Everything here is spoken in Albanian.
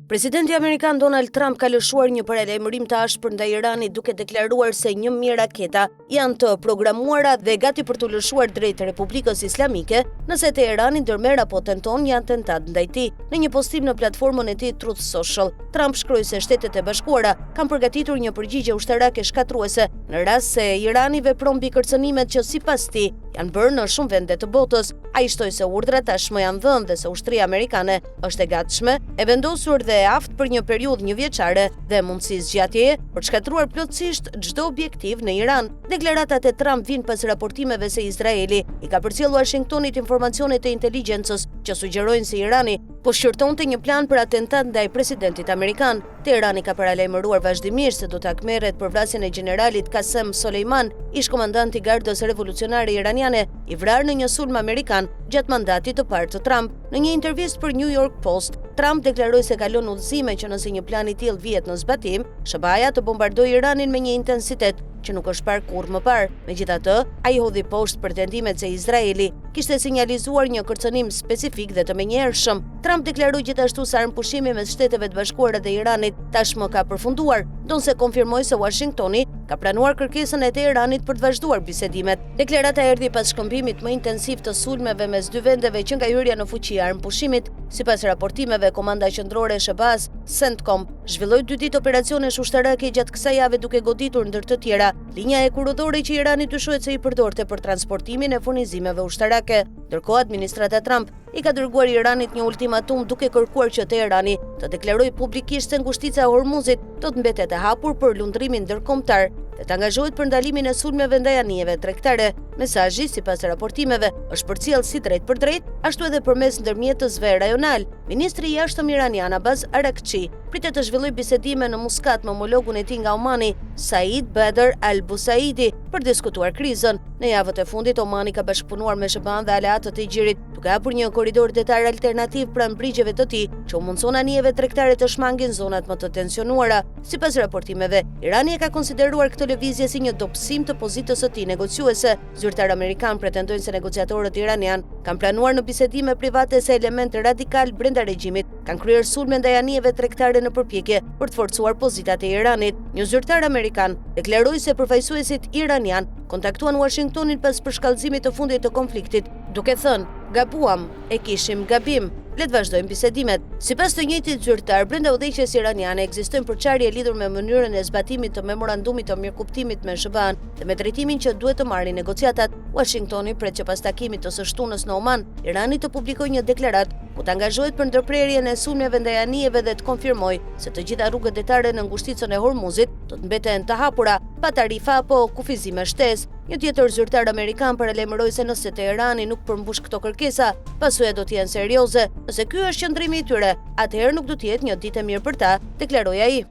Presidenti Amerikan Donald Trump ka lëshuar një paralajmërim të ashpër ndaj Iranit duke deklaruar se 1.000 raketa janë të programuara dhe gati për të lëshuar drejt Republikës Islamike nëse Teherani ndërmerr apo tenton një atentat ndaj tij. Në një postim në platformën e tij Truth Social, Trump shkroi se Shtetet e Bashkuara kanë përgatitur një përgjigje ushtarake shkatruese në rast se Irani vepron mbi kërcënimet që sipas tij janë bërë në shumë vende të botës. Ai shtoi se urdhrat tashmë janë dhënë dhe se ushtria amerikane është e gatshme, e vendosur dhe e aftë për një periudhë njëvjeçare dhe mundësi zgjatjeje për të shkatruar plotësisht çdo objektiv në Iran. Deklaratat e Trump vijnë pas raportimeve se Izraeli i ka përcjellë Washingtonit informacionet e inteligjencës që sugjerojnë se Irani po shqyrtonte një plan për atentat ndaj presidentit amerikan. Teherani ka paralajmëruar vazhdimisht se do të akmerret për vrasjen e generalit Qasem Soleiman, ish komandant i Gardës Revolucionare Iraniane, i vrarë në një sulm amerikan gjatë mandatit të parë të Trump. Në një intervistë për New York Post, Trump deklaroi se ka lënë udhëzime që nëse një plan i tillë vihet në zbatim, SBA-ja të bombardojë Iranin me një intensitet që nuk është parë kurrë më parë. Megjithatë, ai hodhi poshtë pretendimet se Izraeli kishte sinjalizuar një kërcënim specifik dhe të menjëhershëm. Trump deklaroi gjithashtu se armëpushimi mes Shteteve të Bashkuara dhe Iranit tashmë ka përfunduar, ndonse konfirmoi se Washingtoni ka pranuar kërkesën e Teheranit për të vazhduar bisedimet. Deklarata erdhi pas shkëmbimit më intensiv të sulmeve mes dy vendeve që nga hyrja në fuqi e armëpushimit. Sipas raportimeve, Komanda Qendrore e SBA-s, CENTCOM, zhvilloi 2 ditë operacionesh ushtarake gjatë kësaj jave duke goditur ndër të tjera linja e kurridore që Irani dyshohet se i përdorte për transportimin e furnizimeve ushtarake. Ndërkohë, administrata Trump i ka dërguar Iranit një ultimatum duke kërkuar që Teherani të deklarojë publikisht se ngushtica e Hormuzit do të mbetet e hapur për lundrimin ndërkombëtar dhe të angazhohet për ndalimin e sulmeve ndaj anijeve tregtare. Mesazhi, sipas raportimeve, është përcjell si drejt për drejt, ashtu edhe përmes ndërmjetësve rajonal. Ministri i jashtëm iranian Abbas Araghchi pritet të zhvillojë bisedime në Muscat me homologun e tij nga Omani, Said Badr al-Busaidi, për diskutuar krizën. Në javët e fundit, Omani ka bashkëpunuar me SBA-n dhe aleatët e Gjirit, duke hapur një korridor detar alternativ pranë brigjeve të tij, që u mundson anijeve tregtare të shmangin zonat më të tensionuara. Sipas raportimeve, Irani e ka konsideruar këtë lëvizje si një dobësim të pozitës së tij negociuese. Zyrtar amerikan pretendojnë se negociatorët iranian kanë planuar në bisedime private se element radikal brenda regjimit kanë kryer sulme ndaj anijeve tregtare në përpjekje për të forcuar pozitat e Iranit. Një zyrtar amerikan deklaroi se përfaqësuesit iranian kontaktuan Washingtonin pas përshkallëzimit të fundit të konfliktit, duke thënë: "Gabuam, e kishim gabim. Le të vazhdojmë bisedimet." Sipas të njëjtit zyrtar, brenda udhëheqjes iraniane ekzistojnë përçarje lidhur me mënyrën e zbatimit të memorandumit të mirëkuptimit me SBA-n dhe me drejtimin që duhet të marrin negociatat. Washingtoni pret që pas takimit të së shtunës në Oman, Irani të publikojë një deklaratë ku të angazhohet për ndërprerjen e sulmeve ndaj anijeve dhe të konfirmojë se të gjitha rrugët detare në ngushticën e Hormuzit do të mbeten të hapura pa tarifa apo kufizime shtesë. Një tjetër zyrtar amerikan paralajmëroi se nëse Teherani nuk përmbush këto kërkesa, pasojat do të jenë serioze. Nëse ky është qëndrimi i tyre, atëherë nuk do të jetë një ditë e mirë për ta, deklaroi ai.